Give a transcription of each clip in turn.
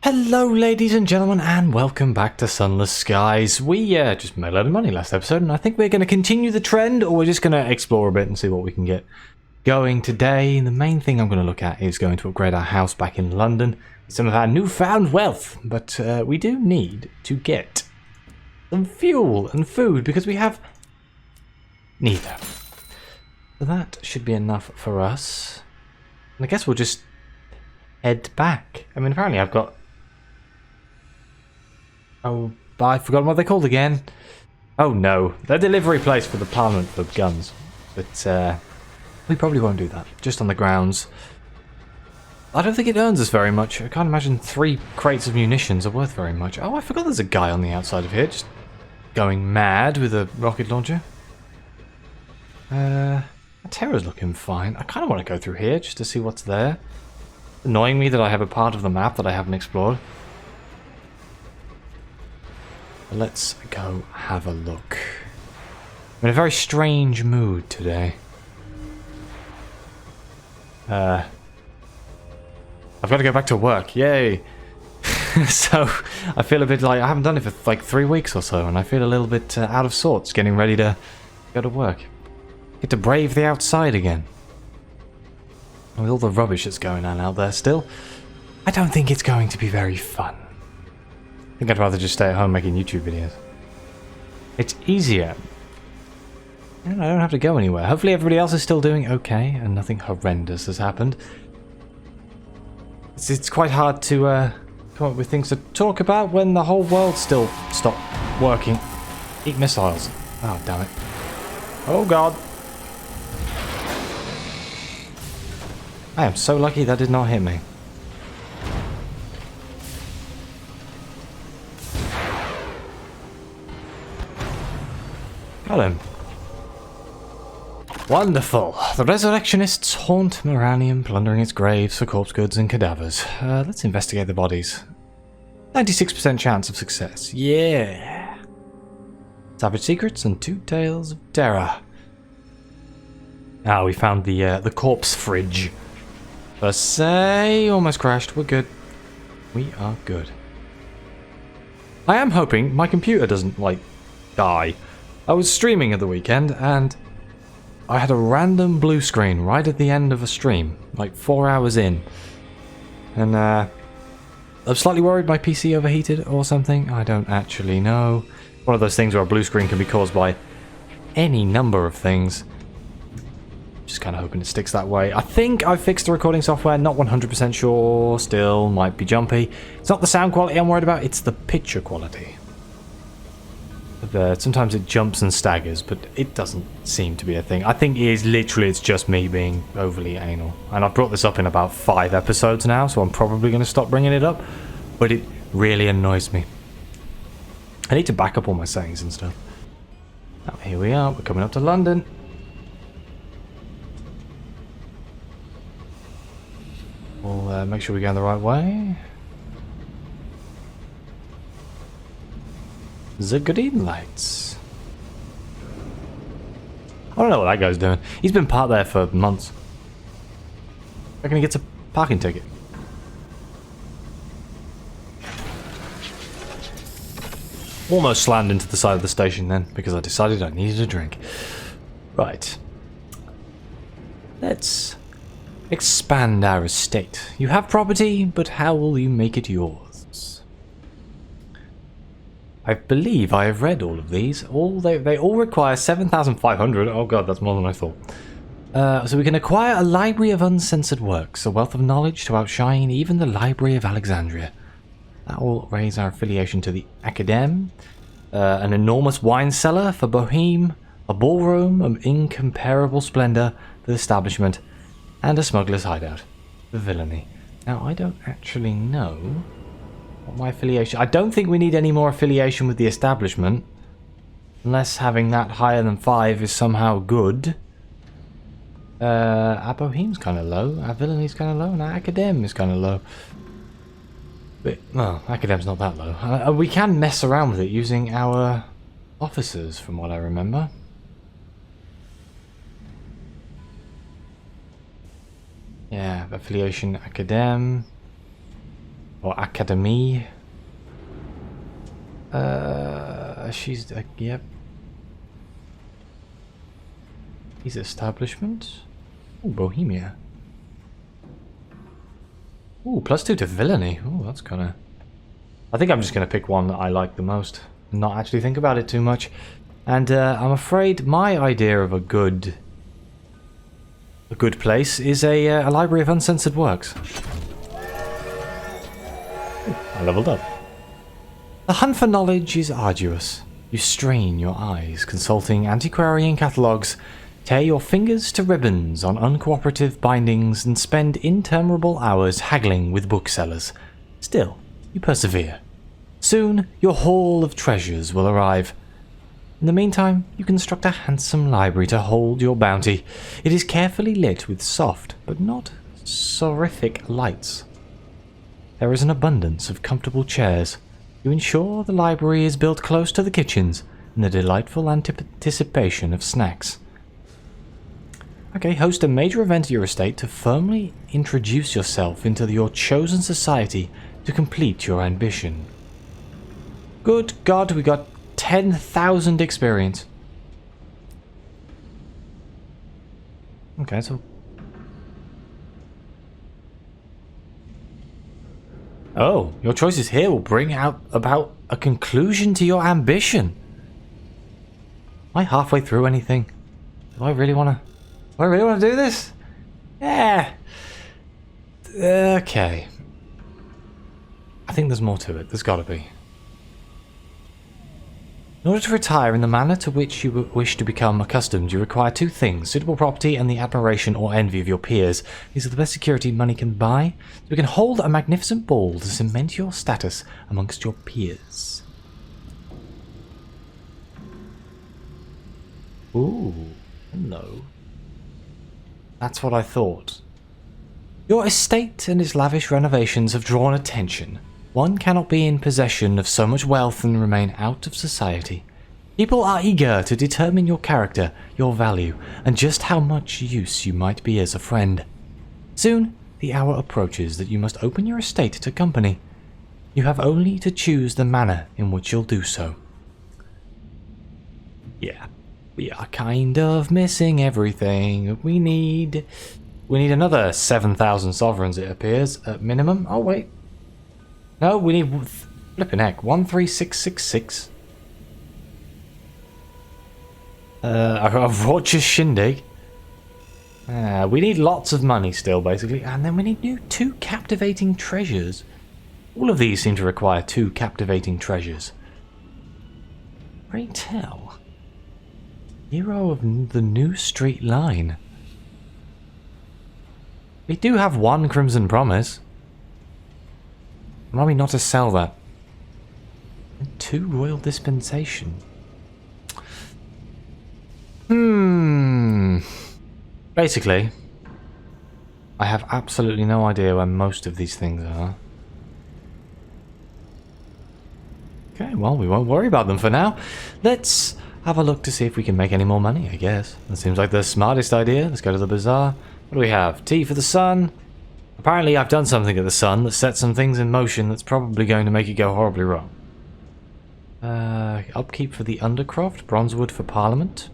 Hello ladies and gentlemen, and welcome back to Sunless Skies. We just made a lot of money last episode, and I think we're going to continue the trend, or we're just going to explore a bit and see what we can get going today. The main thing I'm going to look at is going to upgrade our house back in London, some of our newfound wealth, but we do need to get some fuel and food, because we have neither. So that should be enough for us, and I guess we'll just head back. I mean, apparently I've got... Oh, I've forgotten what they're called again. Oh no, the delivery place for the Parliament for guns. But we probably won't do that, just on the grounds. I don't think it earns us very much. I can't imagine 3 crates of munitions are worth very much. Oh, I forgot there's a guy on the outside of here, just going mad with a rocket launcher. Terra's looking fine. I kind of want to go through here just to see what's there. It's annoying me that I have a part of the map that I haven't explored. Let's go have a look. I'm in a very strange mood today. I've got to go back to work. Yay! So, I feel a bit like I haven't done it for like 3 weeks or so, and I feel a little bit out of sorts getting ready to go to work. Get to brave the outside again. With all the rubbish that's going on out there still, I don't think it's going to be very fun. I think I'd rather just stay at home making YouTube videos. It's easier. And I don't have to go anywhere. Hopefully everybody else is still doing okay and nothing horrendous has happened. It's quite hard to come up with things to talk about when the whole world still stopped working. Eat missiles. Oh, damn it. Oh, God. I am so lucky that did not hit me. Got him. Wonderful. The Resurrectionists haunt Moranium, plundering its graves for corpse goods and cadavers. Let's investigate the bodies. 96% chance of success. Yeah. Savage secrets and 2 tales of terror. Ah, we found the corpse fridge. First say, almost crashed. We're good. We are good. I am hoping my computer doesn't, like, die. I was streaming at the weekend, and I had a random blue screen right at the end of a stream, like 4 hours in. And I'm slightly worried my PC overheated or something. I don't actually know. One of those things where a blue screen can be caused by any number of things. Just kind of hoping it sticks that way. I think I fixed the recording software, not 100% sure. Still might be jumpy. It's not the sound quality I'm worried about, it's the picture quality. Sometimes it jumps and staggers, but it doesn't seem to be a thing. I think it is literally, it's just me being overly anal. And I've brought this up in about 5 episodes now, so I'm probably going to stop bringing it up. But it really annoys me. I need to back up all my settings and stuff. Now, here we are. We're coming up to London. We'll make sure we're going the right way. The green lights. I don't know what that guy's doing. He's been parked there for months. I reckon he gets a parking ticket. Almost slammed into the side of the station then, because I decided I needed a drink. Right. Let's expand our estate. You have property, but how will you make it yours? I believe I have read all of these. They all require 7,500. Oh god, that's more than I thought. So we can acquire a library of uncensored works, a wealth of knowledge to outshine even the Library of Alexandria. That will raise our affiliation to the Academe. An enormous wine cellar for Boheme, a ballroom of incomparable splendor for the establishment, and a smuggler's hideout for villainy. Now, I don't actually know what my affiliation... I don't think we need any more affiliation with the establishment. Unless having that higher than 5 is somehow good. Our Boheme's kind of low, our villainy kind of low, and our Academe is kind of low. But, well, Academe's not that low. We can mess around with it using our officers, from what I remember. Yeah, affiliation Academe. Or academy. She's... yep. His establishment. Ooh, Bohemia. Ooh, +2 to villainy. Ooh, that's kind of... I think I'm just going to pick one that I like the most. And not actually think about it too much. And I'm afraid my idea of a good place is a library of uncensored works. Ooh, I leveled up. The hunt for knowledge is arduous. You strain your eyes, consulting antiquarian catalogues, tear your fingers to ribbons on uncooperative bindings, and spend interminable hours haggling with booksellers. Still, you persevere. Soon, your haul of treasures will arrive. In the meantime, you construct a handsome library to hold your bounty. It is carefully lit with soft, but not sorific lights. There is an abundance of comfortable chairs. You ensure the library is built close to the kitchens, in the delightful anticipation of snacks. Okay, host a major event at your estate to firmly introduce yourself into your chosen society to complete your ambition. Good God, we got 10,000 experience. Okay, so... Oh, your choices here will bring out about a conclusion to your ambition. Am I halfway through anything? Do I really want to do this? Yeah. Okay. I think there's more to it. There's got to be. In order to retire in the manner to which you wish to become accustomed, you require two things: suitable property and the admiration or envy of your peers. These are the best security money can buy. So we can hold a magnificent ball to cement your status amongst your peers. Ooh, hello. That's what I thought. Your estate and its lavish renovations have drawn attention. One cannot be in possession of so much wealth and remain out of society. People are eager to determine your character, your value, and just how much use you might be as a friend. Soon, the hour approaches that you must open your estate to company. You have only to choose the manner in which you'll do so. Yeah, we are kind of missing everything. We need another 7,000 sovereigns, it appears, at minimum. Oh, wait. No, we need... Flippin' heck. 13666. A Roger's Shindig. We need lots of money still, basically. And then we need two captivating treasures. All of these seem to require two captivating treasures. Pray tell. Hero of the New Street Line. We do have one Crimson Promise. Remind me not to sell that. And 2 Royal Dispensation. Basically, I have absolutely no idea where most of these things are. Okay, well, we won't worry about them for now. Let's have a look to see if we can make any more money, I guess. That seems like the smartest idea. Let's go to the Bazaar. What do we have? Tea for the sun. Apparently I've done something at the sun that set some things in motion that's probably going to make it go horribly wrong. Upkeep for the Undercroft. Bronzewood for Parliament.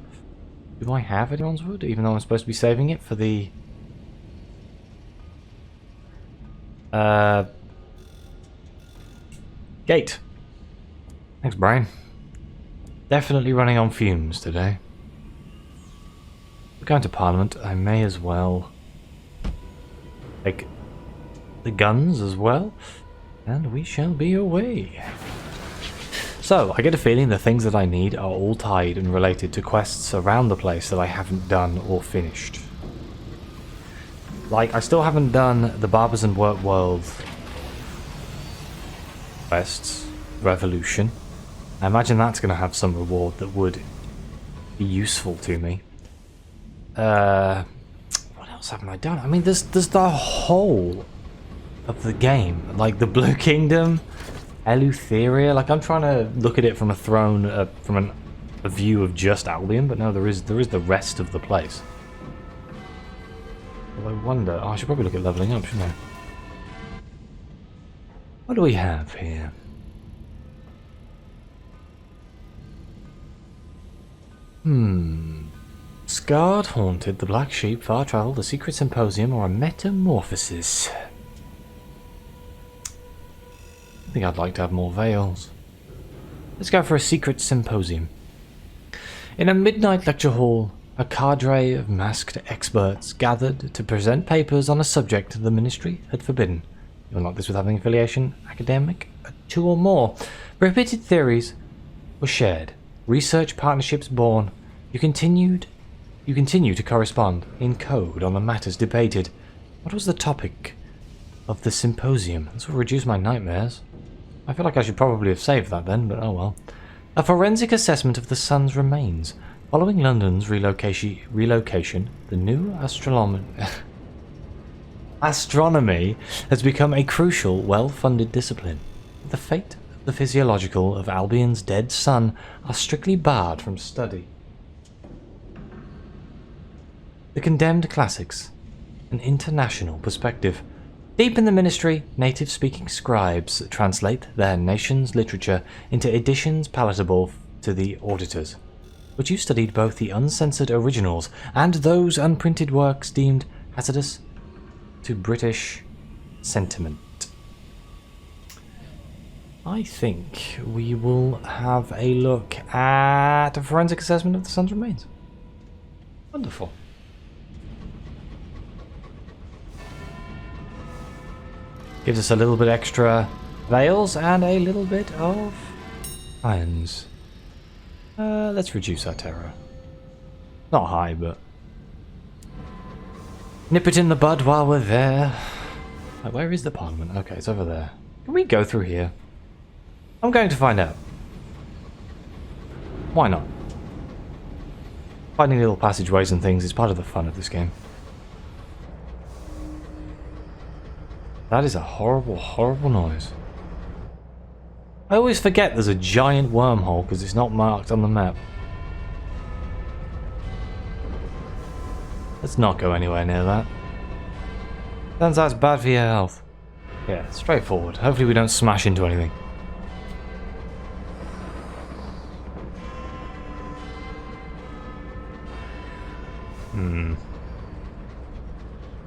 Do I have any Bronzewood? Even though I'm supposed to be saving it for the... Gate. Thanks, Brian. Definitely running on fumes today. We're going to Parliament. I may as well take the guns as well, and we shall be away. So, I get a feeling the things that I need are all tied and related to quests around the place that I haven't done or finished. Like, I still haven't done the Barbers and Work World quests, Revolution. I imagine that's going to have some reward that would be useful to me. What else haven't I done? I mean, there's the whole of the game, like the Blue Kingdom, Eleutheria. Like, I'm trying to look at it from a throne, from a view of just Albion, but no, there is the rest of the place. Well, I wonder. Oh, I should probably look at leveling up, shouldn't I? What do we have here? Scarred, haunted, the black sheep, far travel, the secret symposium, or a metamorphosis. I think I'd like to have more veils. Let's go for a secret symposium. In a midnight lecture hall, a cadre of masked experts gathered to present papers on a subject the ministry had forbidden. You'll note this with having affiliation, academic, 2 or more. Repeated theories were shared, research partnerships born. You continue to correspond in code on the matters debated. What was the topic of the symposium? This will reduce my nightmares. I feel like I should probably have saved that then, but oh well. A forensic assessment of the sun's remains. Following London's relocation, the new astronomy has become a crucial, well-funded discipline. The fate of the physiological of Albion's dead sun are strictly barred from study. The condemned classics, an international perspective. Deep in the ministry, native-speaking scribes translate their nation's literature into editions palatable to the auditors. But you studied both the uncensored originals and those unprinted works deemed hazardous to British sentiment. I think we will have a look at a forensic assessment of the sun's remains. Wonderful. Gives us a little bit extra veils and a little bit of irons. Let's reduce our terror. Not high, but nip it in the bud while we're there. Where is the Parliament? Okay, it's over there. Can we go through here? I'm going to find out. Why not? Finding little passageways and things is part of the fun of this game. That is a horrible, horrible noise. I always forget there's a giant wormhole because it's not marked on the map. Let's not go anywhere near that. Turns out it's bad for your health. Yeah, straightforward. Hopefully we don't smash into anything.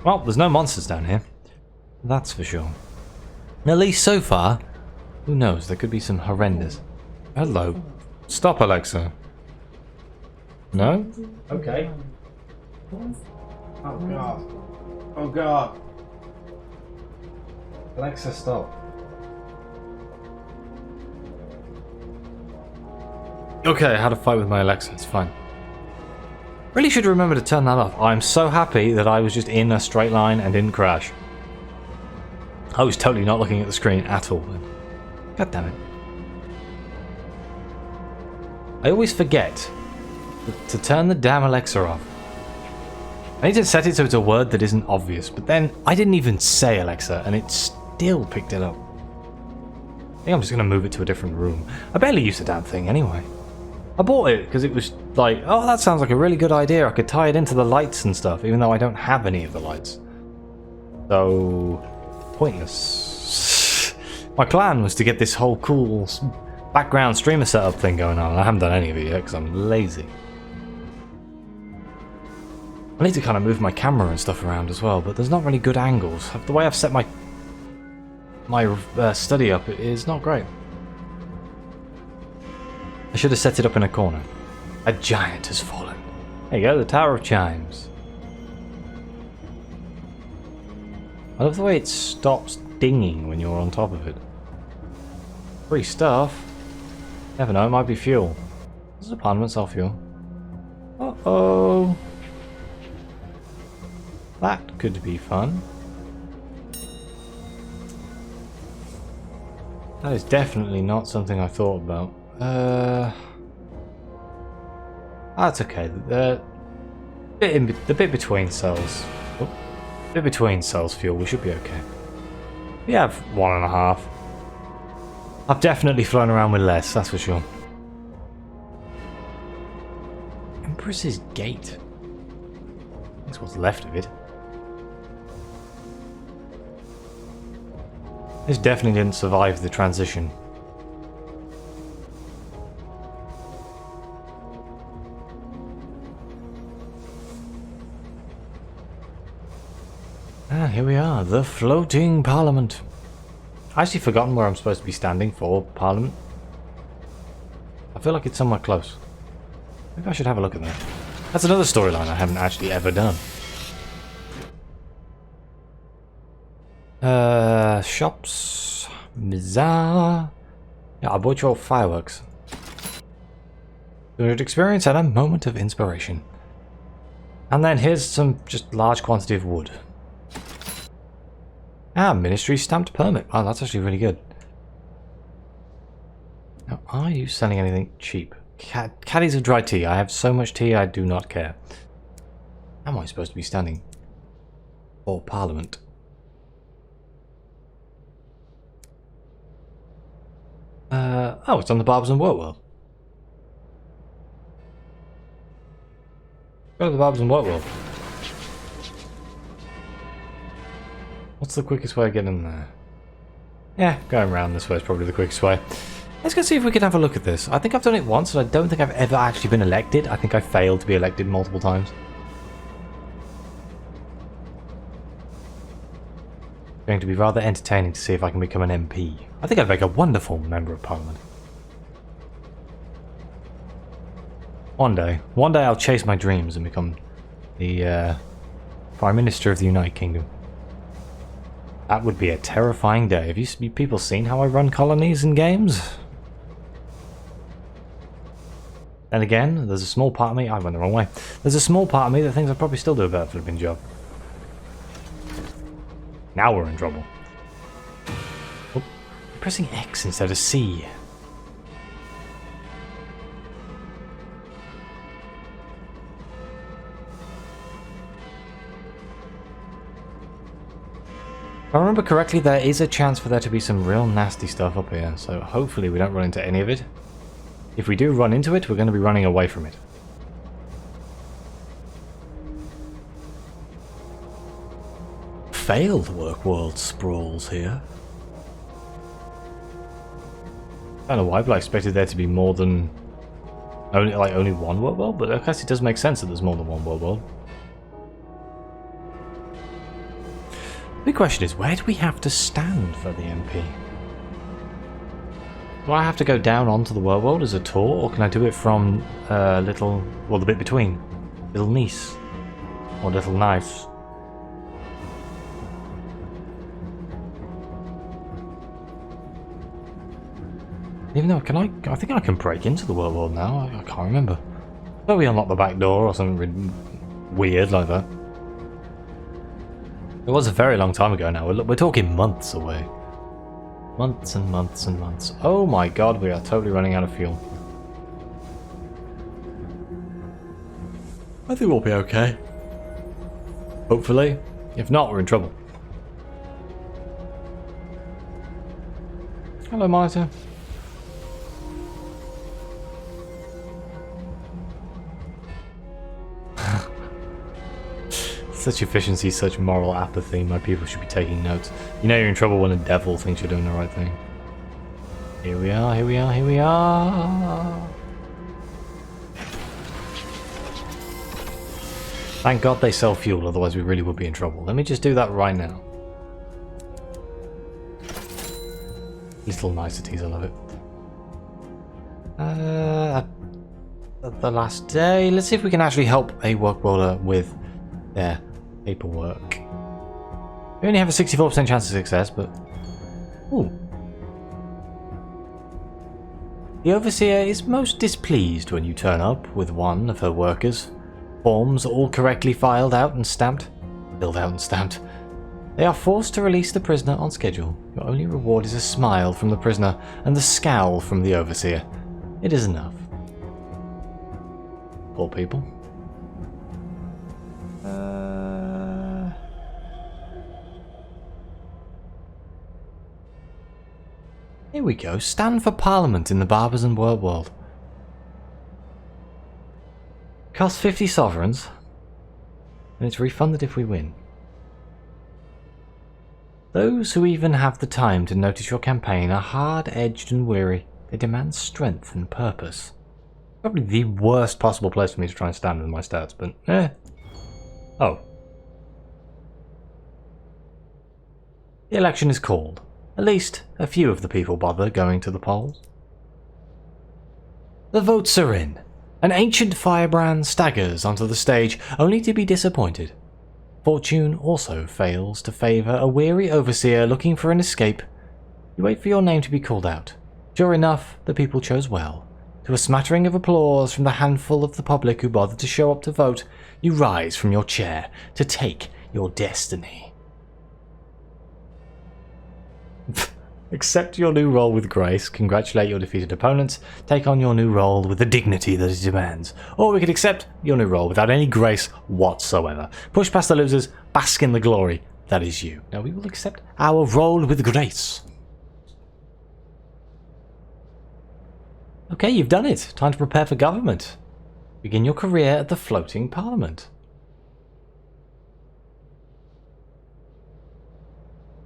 Well, there's no monsters down here. That's for sure. At least so far. Who knows, there could be some horrendous. Hello. Stop, Alexa. No? Okay. Oh god. Oh god. Alexa, stop. Okay, I had a fight with my Alexa, it's fine. Really should remember to turn that off. I'm so happy that I was just in a straight line and didn't crash. I was totally not looking at the screen at all. God damn it. I always forget to turn the damn Alexa off. I need to set it so it's a word that isn't obvious, but then I didn't even say Alexa and it still picked it up. I think I'm just going to move it to a different room. I barely use the damn thing anyway. I bought it because it was like, oh, that sounds like a really good idea. I could tie it into the lights and stuff, even though I don't have any of the lights. So, pointless. My plan was to get this whole cool background streamer setup thing going on, and I haven't done any of it yet because I'm lazy. I need to kind of move my camera and stuff around as well, but there's not really good angles. The way I've set my study up is not great. I should have set it up in a corner. A giant has fallen. There you go, the Tower of Chimes. I love the way it stops dinging when you're on top of it. Free stuff. Never know, it might be fuel. Does the Parliament sell fuel? Uh-oh. That could be fun. That is definitely not something I thought about. That's okay. The bit between sells. Oh, bit between sells fuel. We should be okay. We have 1.5. I've definitely flown around with less, that's for sure. Empress's Gate. That's what's left of it. This definitely didn't survive the transition. Ah, here we are, the floating parliament. I actually forgotten where I'm supposed to be standing for parliament. I feel like it's somewhere close. Maybe I should have a look at that. That's another storyline I haven't actually ever done. Shops. Bazaar. Yeah, I bought your fireworks. 200 experience and a moment of inspiration. And then here's some just large quantity of wood. Ah, ministry stamped permit. Wow, that's actually really good. Now, are you selling anything cheap? Caddies of dry tea. I have so much tea, I do not care. How am I supposed to be standing for Parliament? Oh, it's on the Barbers and Workworld. Go to the Barbers and Workworld. What's the quickest way of getting in there? Yeah, going around this way is probably the quickest way. Let's go see if we can have a look at this. I think I've done it once, and I don't think I've ever actually been elected. I think I failed to be elected multiple times. It's going to be rather entertaining to see if I can become an MP. I think I'd make a wonderful Member of Parliament. One day I'll chase my dreams and become the Prime Minister of the United Kingdom. That would be a terrifying day. Have you people seen how I run colonies in games? Then again, there's a small part of me... I went the wrong way. There's a small part of me that thinks I'd probably still do a better flipping job. Now we're in trouble. Oh, I'm pressing X instead of C. If I remember correctly, there is a chance for there to be some real nasty stuff up here, so hopefully we don't run into any of it. If we do run into it, we're going to be running away from it. Failed work world sprawls here. I don't know why, but I expected there to be more than only one work world, but I guess it does make sense that there's more than one work world. The big question is, where do we have to stand for the MP? Do I have to go down onto the world as a tour, or can I do it from the bit between? Little Nice. Or Little Nice. Even though, I think I can break into the world now, I can't remember. So we unlock the back door or something really weird like that. It was a very long time ago now, we're talking months away. Months and months and months. Oh my god, we are totally running out of fuel. I think we'll be okay. Hopefully. If not, we're in trouble. Hello, monitor. Such efficiency, such moral apathy. My people should be taking notes. You know you're in trouble when a devil thinks you're doing the right thing. Here we are, here we are, here we are. Thank God they sell fuel, otherwise we really would be in trouble. Let me just do that right now. Little niceties, I love it. The last day. Let's see if we can actually help a work worlder with their paperwork. We only have a 64% chance of success, but... Ooh. The Overseer is most displeased when you turn up with one of her workers. Forms all correctly filed out and stamped. Filled out and stamped. They are forced to release the prisoner on schedule. Your only reward is a smile from the prisoner and the scowl from the Overseer. It is enough. Poor people. Here we go. Stand for Parliament in the Barbers and World. Costs 50 sovereigns. And it's refunded if we win. Those who even have the time to notice your campaign are hard-edged and weary. They demand strength and purpose. Probably the worst possible place for me to try and stand with my stats, but Oh. The election is called. At least a few of the people bother going to the polls. The votes are in. An ancient firebrand staggers onto the stage, only to be disappointed. Fortune also fails to favour a weary overseer looking for an escape. You wait for your name to be called out. Sure enough, the people chose well. To a smattering of applause from the handful of the public who bothered to show up to vote, you rise from your chair to take your destiny. Accept your new role with grace, congratulate your defeated opponents, take on your new role with the dignity that it demands. Or we could accept your new role without any grace whatsoever. Push past the losers, bask in the glory that is you. Now we will accept our role with grace. Okay, you've done it. Time to prepare for government. Begin your career at the floating parliament.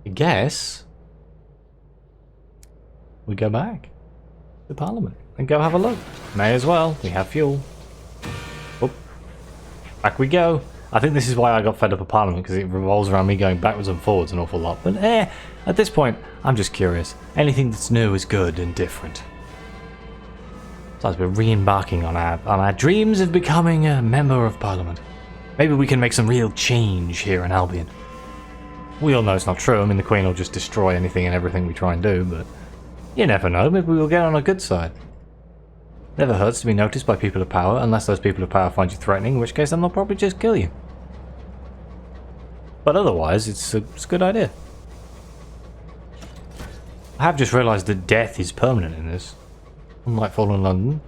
I guess we go back to Parliament and go have a look. May as well, we have fuel. Oh, back we go. I think this is why I got fed up of Parliament, because it revolves around me going backwards and forwards an awful lot. But at this point, I'm just curious. Anything that's new is good and different. Besides, we're re-embarking on our dreams of becoming a member of Parliament. Maybe we can make some real change here in Albion. We all know it's not true. I mean, the Queen will just destroy anything and everything we try and do, but you never know, maybe we'll get on a good side. Never hurts to be noticed by people of power, unless those people of power find you threatening, in which case then they'll probably just kill you. But otherwise, it's a good idea. I have just realised that death is permanent in this, unlike Fallen London.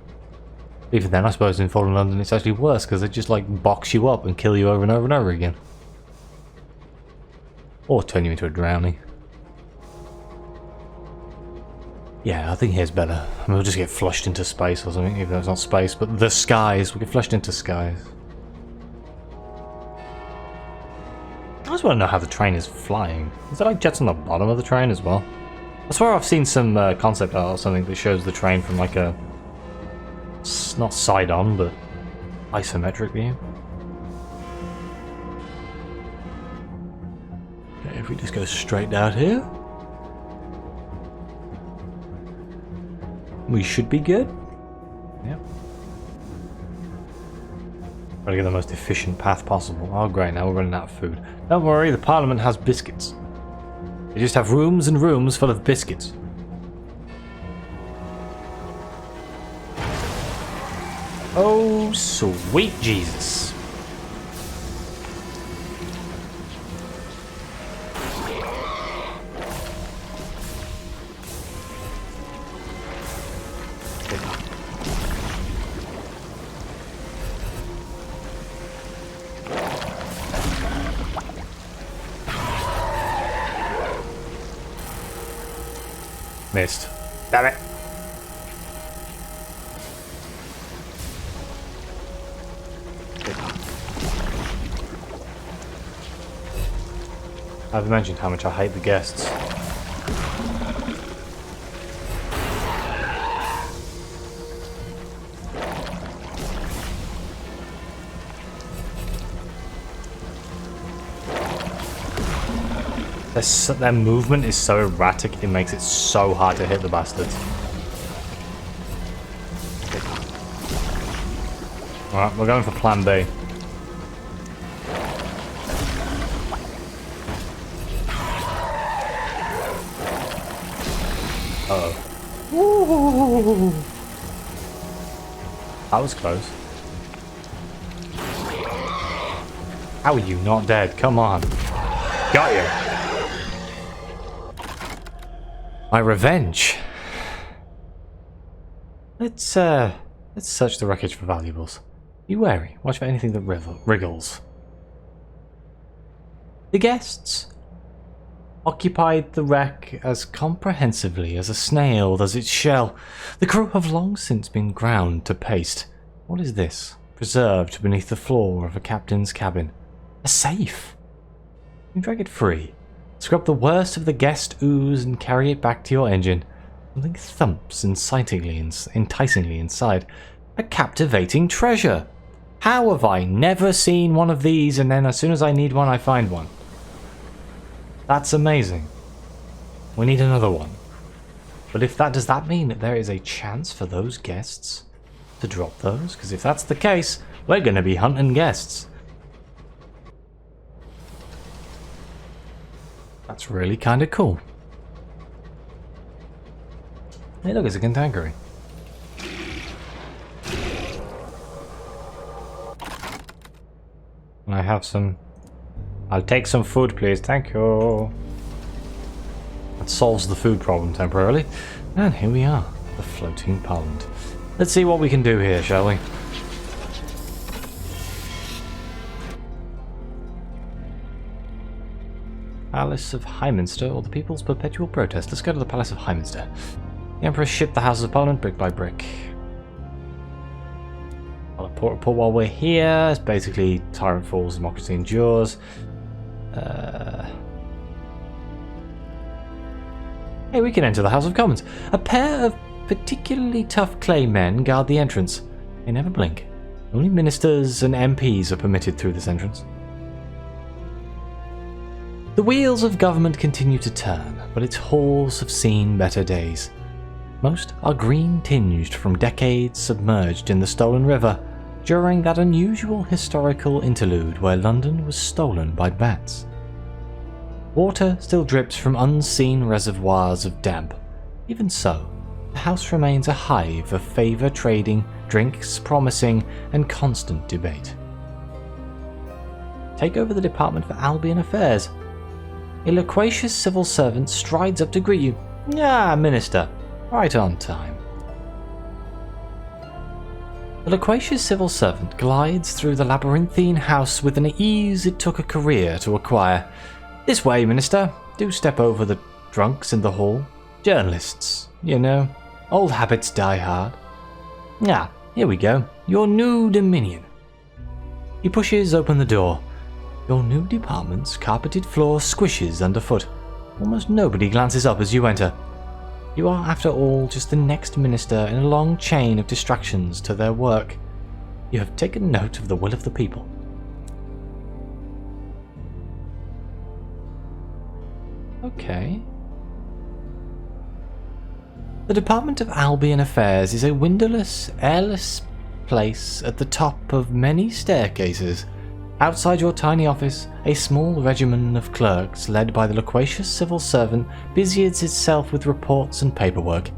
Even then, I suppose in Fallen London it's actually worse, because they just like box you up and kill you over and over and over again. Or turn you into a drowning. Yeah, I think here's better. I mean, we'll just get flushed into space or something, even though it's not space, but the skies. We'll get flushed into skies. I just want to know how the train is flying. Is there like jets on the bottom of the train as well? I swear I've seen some concept art or something that shows the train from like a... not side-on, but isometric view. Okay, if we just go straight down here, we should be good. Yep. Try to get the most efficient path possible. Oh great, now we're running out of food. Don't worry, the Parliament has biscuits. They just have rooms and rooms full of biscuits. Oh, sweet Jesus. Missed. Damn it. I've mentioned how much I hate the guests. Their movement is so erratic, it makes it so hard to hit the bastards. Alright, we're going for plan B. Uh-oh. That was close. How are you not dead? Come on. Got you. My revenge. Let's search the wreckage for valuables. Be wary. Watch for anything that wriggles. The guests occupied the wreck as comprehensively as a snail does its shell. The crew have long since been ground to paste. What is this? Preserved beneath the floor of a captain's cabin. A safe. You drag it free. Scrub the worst of the guest ooze and carry it back to your engine. Something thumps enticingly inside. A captivating treasure. How have I never seen one of these, and then as soon as I need one, I find one? That's amazing. We need another one. But does that mean that there is a chance for those guests to drop those? Because if that's the case, we're going to be hunting guests. That's really kind of cool. Hey, look, it's a cantankerary. And I have some... I'll take some food, please. Thank you. That solves the food problem temporarily. And here we are, the floating pond. Let's see what we can do here, shall we? Palace of Highminster, or the People's Perpetual Protest. Let's go to the Palace of Highminster. The Emperor shipped the Houses of Parliament brick by brick. I'll report while we're here. It's basically tyrant falls, democracy endures. Hey, we can enter the House of Commons. A pair of particularly tough clay men guard the entrance. They never blink. Only ministers and MPs are permitted through this entrance. The wheels of government continue to turn, but its halls have seen better days. Most are green-tinged from decades submerged in the stolen river during that unusual historical interlude where London was stolen by bats. Water still drips from unseen reservoirs of damp. Even so, the house remains a hive of favour trading, drinks promising, and constant debate. Take over the Department for Albion Affairs. A loquacious civil servant strides up to greet you. Ah, Minister, right on time. The loquacious civil servant glides through the labyrinthine house with an ease it took a career to acquire. This way, Minister. Do step over the drunks in the hall. Journalists, you know. Old habits die hard. Ah, here we go. Your new dominion. He pushes open the door. Your new department's carpeted floor squishes underfoot. Almost nobody glances up as you enter. You are, after all, just the next minister in a long chain of distractions to their work. You have taken note of the will of the people. Okay. The Department of Albion Affairs is a windowless, airless place at the top of many staircases. Outside your tiny office, a small regimen of clerks led by the loquacious civil servant busies itself with reports and paperwork,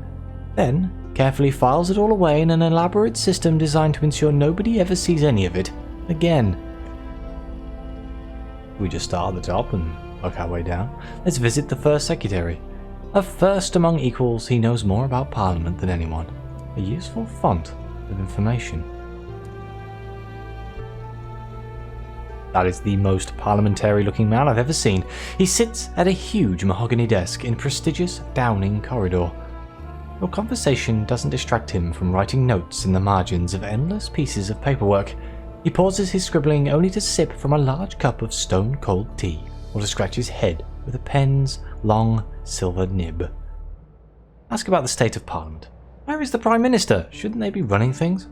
then carefully files it all away in an elaborate system designed to ensure nobody ever sees any of it again. We just start at the top and work our way down. Let's visit the First Secretary. A first among equals, he knows more about Parliament than anyone. A useful font of information. That is the most parliamentary-looking man I've ever seen. He sits at a huge mahogany desk in prestigious Downing corridor. Your conversation doesn't distract him from writing notes in the margins of endless pieces of paperwork. He pauses his scribbling only to sip from a large cup of stone-cold tea, or to scratch his head with a pen's long silver nib. Ask about the state of Parliament. Where is the Prime Minister? Shouldn't they be running things?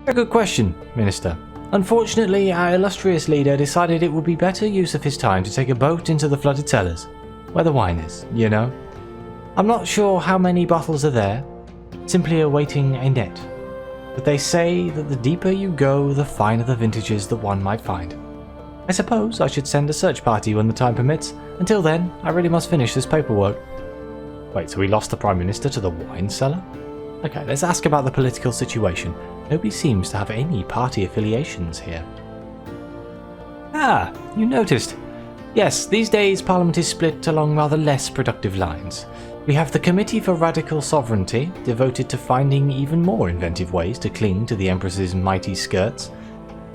A good question, Minister. Unfortunately, our illustrious leader decided it would be better use of his time to take a boat into the flooded cellars, where the wine is, you know. I'm not sure how many bottles are there, simply awaiting a net. But they say that the deeper you go, the finer the vintages that one might find. I suppose I should send a search party when the time permits. Until then, I really must finish this paperwork. Wait, so we lost the Prime Minister to the wine cellar? Okay, let's ask about the political situation. Nobody seems to have any party affiliations here. Ah, you noticed. Yes, these days Parliament is split along rather less productive lines. We have the Committee for Radical Sovereignty, devoted to finding even more inventive ways to cling to the Empress's mighty skirts.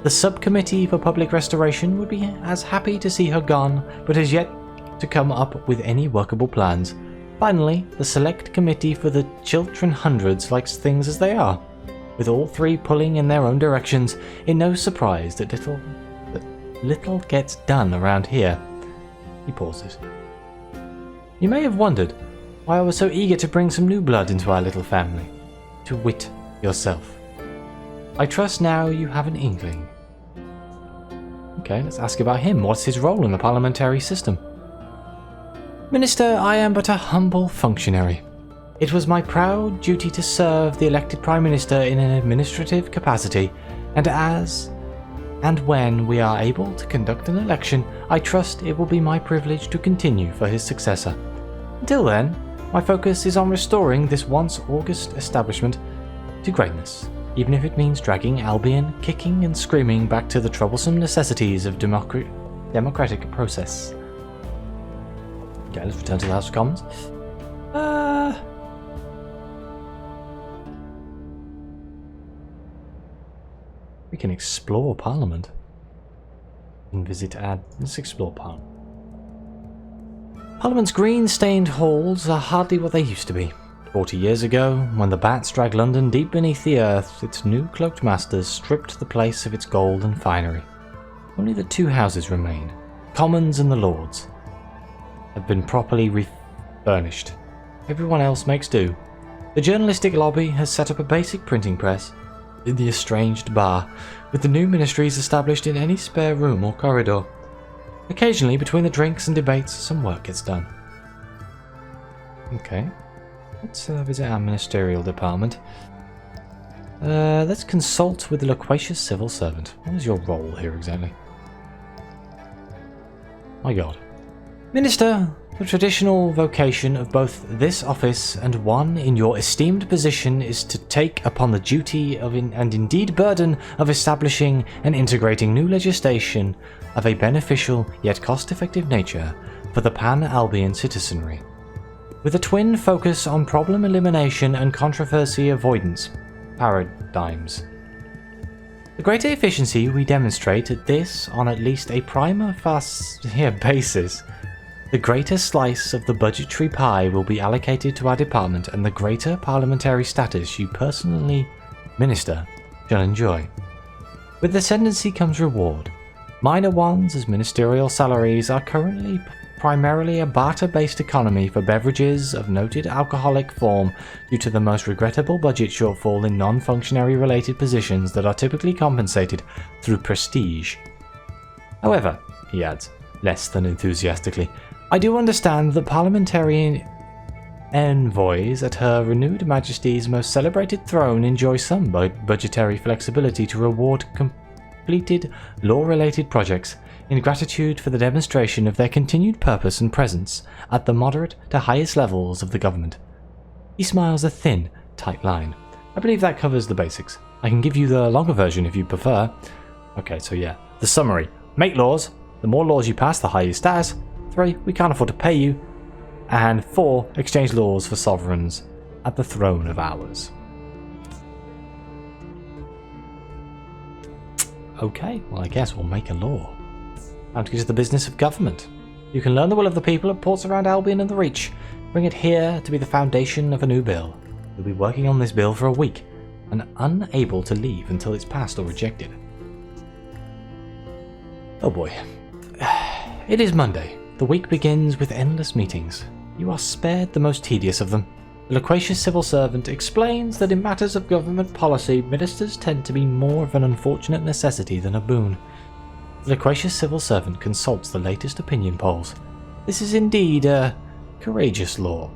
The Subcommittee for Public Restoration would be as happy to see her gone, but has yet to come up with any workable plans. Finally, the Select Committee for the Chiltern Hundreds likes things as they are. With all three pulling in their own directions, it's no surprise that little gets done around here. He pauses. You may have wondered why I was so eager to bring some new blood into our little family. To wit, yourself. I trust now you have an inkling. Okay, let's ask about him. What's his role in the parliamentary system? Minister, I am but a humble functionary. It was my proud duty to serve the elected Prime Minister in an administrative capacity, and when we are able to conduct an election, I trust it will be my privilege to continue for his successor. Until then, my focus is on restoring this once august establishment to greatness, even if it means dragging Albion kicking and screaming back to the troublesome necessities of democratic process. Okay, let's return to the House of Commons. We can explore Parliament. And let's explore Parliament. Parliament's green-stained halls are hardly what they used to be. 40 years ago, when the bats dragged London deep beneath the earth, its new cloaked masters stripped the place of its gold and finery. Only the two houses remain, Commons and the Lords, have been properly refurnished. Everyone else makes do. The journalistic lobby has set up a basic printing press in the estranged bar, with the new ministries established in any spare room or corridor. Occasionally, between the drinks and debates, some work gets done. Okay. Let's visit our ministerial department. Let's consult with the loquacious civil servant. What is your role here exactly? My god. Minister, the traditional vocation of both this office and one in your esteemed position is to take upon the duty of and indeed burden of establishing and integrating new legislation of a beneficial yet cost-effective nature for the Pan-Albion citizenry, with a twin focus on problem elimination and controversy avoidance paradigms. The greater efficiency we demonstrate at this on at least a prima facie basis, the greater slice of the budgetary pie will be allocated to our department, and the greater parliamentary status you personally, Minister, shall enjoy. With the ascendancy comes reward. Minor ones, as ministerial salaries are currently primarily a barter-based economy for beverages of noted alcoholic form due to the most regrettable budget shortfall in non-functionary related positions that are typically compensated through prestige. However, he adds, less than enthusiastically, I do understand that parliamentarian envoys at Her Renewed Majesty's most celebrated throne enjoy some budgetary flexibility to reward completed law-related projects in gratitude for the demonstration of their continued purpose and presence at the moderate to highest levels of the government. He smiles a thin, tight line. I believe that covers the basics. I can give you the longer version if you prefer. Okay, so yeah. The summary. Make laws. The more laws you pass, the higher your status. 3. We can't afford to pay you. And 4. Exchange laws for sovereigns at the throne of ours. Okay, well I guess we'll make a law. Time to get to the business of government. You can learn the will of the people at ports around Albion and the Reach. Bring it here to be the foundation of a new bill. You'll be working on this bill for a week, and unable to leave until it's passed or rejected. Oh boy. It is Monday. The week begins with endless meetings. You are spared the most tedious of them. The loquacious civil servant explains that in matters of government policy, ministers tend to be more of an unfortunate necessity than a boon. The loquacious civil servant consults the latest opinion polls. This is indeed a courageous law.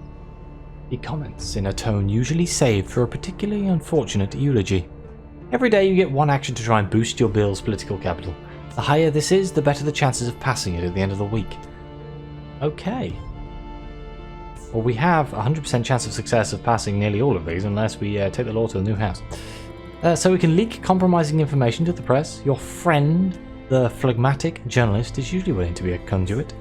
He comments in a tone usually saved for a particularly unfortunate eulogy. Every day you get one action to try and boost your bill's political capital. The higher this is, the better the chances of passing it at the end of the week. Okay. Well, we have a 100% chance of success of passing nearly all of these unless we take the law to the new house. So we can leak compromising information to the press. Your friend, the phlegmatic journalist, is usually willing to be a conduit.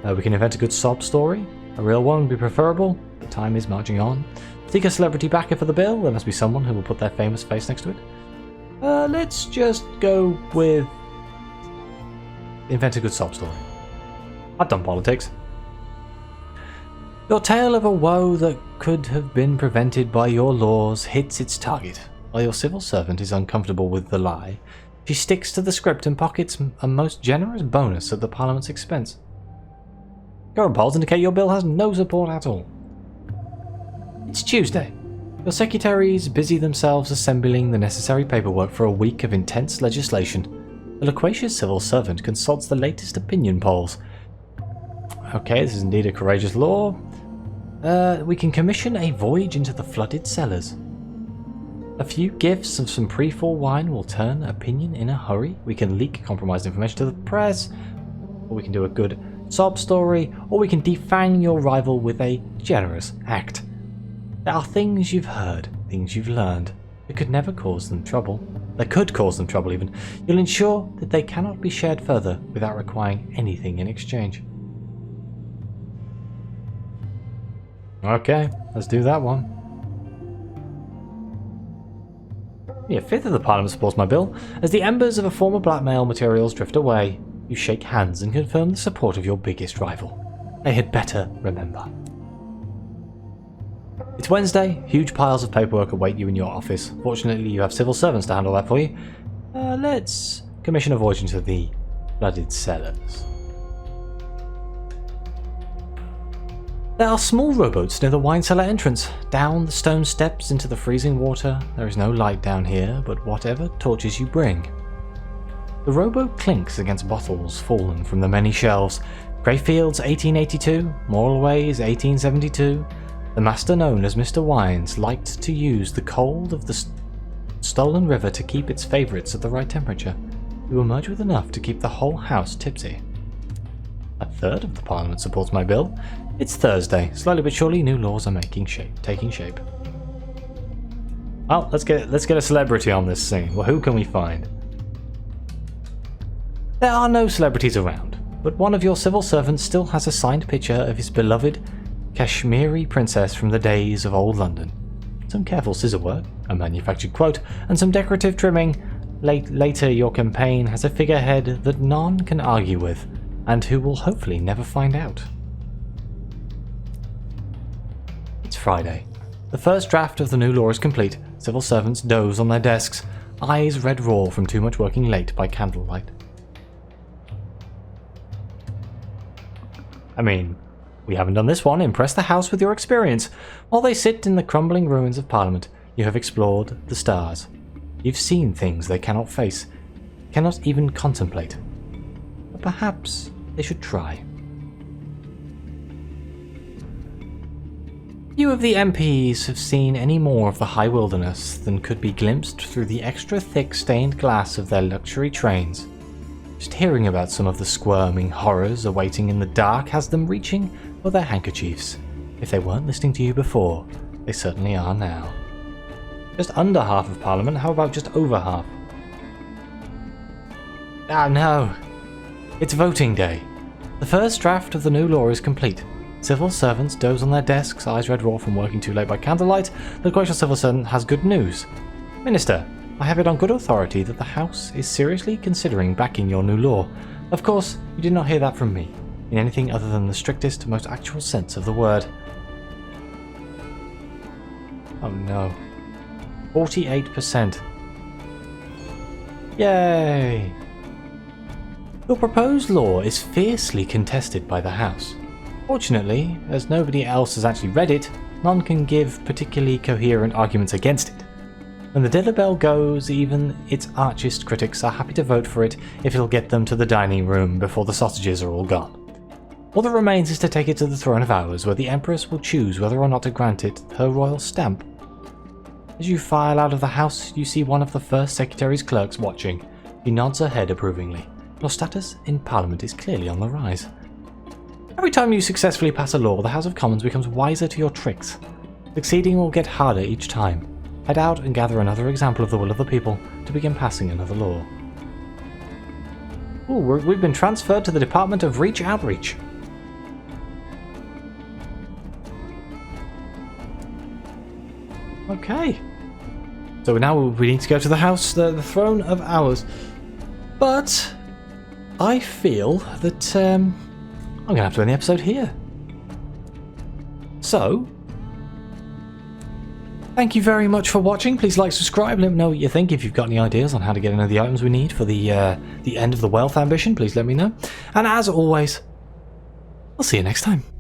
We can invent a good sob story. A real one would be preferable, but time is marching on. Seek a celebrity backer for the bill. There must be someone who will put their famous face next to it. Let's just go with invent a good sob story. I've done politics. Your tale of a woe that could have been prevented by your laws hits its target. While your civil servant is uncomfortable with the lie, she sticks to the script and pockets a most generous bonus at the Parliament's expense. Current polls indicate your bill has no support at all. It's Tuesday. Your secretaries busy themselves assembling the necessary paperwork for a week of intense legislation. The loquacious civil servant consults the latest opinion polls. Okay, this is indeed a courageous law. We can commission a voyage into the flooded cellars. A few gifts of some pre-fall wine will turn opinion in a hurry. We can leak compromised information to the press, or we can do a good sob story, or we can defang your rival with a generous act. There are things you've heard, things you've learned, that could never cause them trouble. That could cause them trouble even. You'll ensure that they cannot be shared further without requiring anything in exchange. Okay, let's do that one. A fifth of the Parliament supports my bill. As the embers of a former blackmail materials drift away, you shake hands and confirm the support of your biggest rival. They had better remember. It's Wednesday. Huge piles of paperwork await you in your office. Fortunately, you have civil servants to handle that for you. Let's commission a voyage into the flooded cellars. There are small rowboats near the wine cellar entrance. Down the stone steps into the freezing water. There is no light down here, but whatever torches you bring. The rowboat clinks against bottles fallen from the many shelves. Greyfields 1882, Moralways 1872. The master known as Mr. Wines liked to use the cold of the stolen river to keep its favourites at the right temperature. You emerge with enough to keep the whole house tipsy. A third of the Parliament supports my bill. It's Thursday. Slowly but surely, new laws are taking shape. Well, let's get a celebrity on this scene. Well, who can we find? There are no celebrities around, but one of your civil servants still has a signed picture of his beloved Kashmiri princess from the days of old London. Some careful scissor work, a manufactured quote, and some decorative trimming. Later, your campaign has a figurehead that none can argue with, and who will hopefully never find out. It's Friday. The first draft of the new law is complete. Civil servants doze on their desks, eyes red raw from too much working late by candlelight. I mean, we haven't done this one. Impress the House with your experience. While they sit in the crumbling ruins of Parliament, you have explored the stars. You've seen things they cannot face, cannot even contemplate. But perhaps they should try. Few of the MPs have seen any more of the high wilderness than could be glimpsed through the extra thick stained glass of their luxury trains. Just hearing about some of the squirming horrors awaiting in the dark has them reaching for their handkerchiefs. If they weren't listening to you before, they certainly are now. Just under half of Parliament, how about just over half? Ah no! It's voting day. The first draft of the new law is complete. Civil servants doze on their desks, eyes red raw from working too late by candlelight. The loquacious civil servant has good news. Minister, I have it on good authority that the House is seriously considering backing your new law. Of course, you did not hear that from me, in anything other than the strictest, most actual sense of the word. Oh no. 48%. Yay! Your proposed law is fiercely contested by the House. Fortunately, as nobody else has actually read it, none can give particularly coherent arguments against it. When the dinner bell goes, even its archest critics are happy to vote for it if it'll get them to the dining room before the sausages are all gone. All that remains is to take it to the throne of ours, where the Empress will choose whether or not to grant it her royal stamp. As you file out of the house, you see one of the First Secretary's clerks watching. He nods her head approvingly. Your status in Parliament is clearly on the rise. Every time you successfully pass a law, the House of Commons becomes wiser to your tricks. Succeeding will get harder each time. Head out and gather another example of the will of the people to begin passing another law. Ooh, we've been transferred to the Department of Reach Outreach. Okay. So now we need to go to the house, the throne of ours. But I feel that I'm going to have to end the episode here. So, thank you very much for watching. Please like, subscribe, let me know what you think. If you've got any ideas on how to get any of the items we need for the end of the wealth ambition, please let me know. And as always, I'll see you next time.